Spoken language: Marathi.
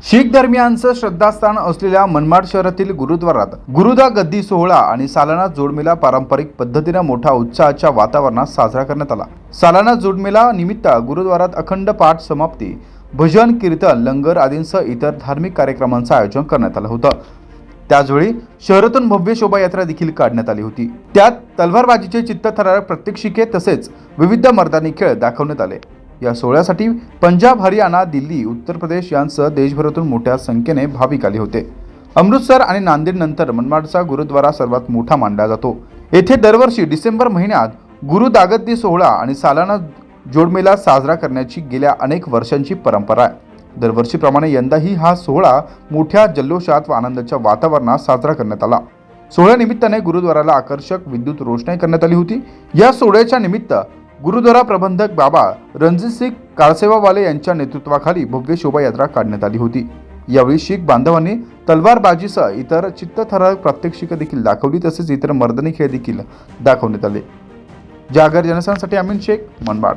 शीख धर्मियांचं श्रद्धास्थान असलेल्या मनमाड शहरातील गुरुद्वारात गुरुदा गद्दी सोहळा आणि सालाना जोडमेला पारंपरिक पद्धतीने मोठ्या उत्साहाच्या वातावरणात साजरा करण्यात आला। सालाना जोडमेला निमित्त गुरुद्वारात अखंड पाठ समाप्ती, भजन, कीर्तन, लंगर आदींसह इतर धार्मिक कार्यक्रमांचं आयोजन करण्यात आलं होतं। त्याचवेळी शहरातून भव्य शोभायात्रा देखील काढण्यात आली होती। त्यात तलवारबाजीचे चित्तथरारक प्रात्यक्षिके तसेच विविध मर्दानी खेळ दाखवण्यात आले। या सोहळ्यासाठी पंजाब, हरियाणा, दिल्ली, उत्तर प्रदेश यांसह देशभरातून मोठ्या संख्येने भाविक आले होते। अमृतसर आणि नांदेड नंतर मनमाडचा गुरुद्वारा सर्वात मोठा मानला जातो। येथे दरवर्षी डिसेंबर महिन्यात गुरु दागद्दी सोहळा आणि सालाना जोडमेला साजरा करण्याची गेल्या अनेक वर्षांची परंपरा आहे। दरवर्षीप्रमाणे यंदाही हा सोहळा मोठ्या जल्लोषात व आनंदाच्या वातावरणात साजरा करण्यात आला। सोहळ्यानिमित्ताने गुरुद्वाराला आकर्षक विद्युत रोषणाई करण्यात आली होती। या सोहळ्याच्या निमित्त गुरुद्वारा प्रबंधक बाबा रणजित सिंग कारसेवावाले यांच्या नेतृत्वाखाली भव्य शोभायात्रा काढण्यात आली होती। यावेळी शीख बांधवांनी तलवारबाजीसह इतर चित्तथरारक प्रात्यक्षिके देखील दाखवली, तसेच इतर मर्दानी खेळ देखील दाखवण्यात आले। जागर जनस्थानसाठी अमीन शेख, मनमाड।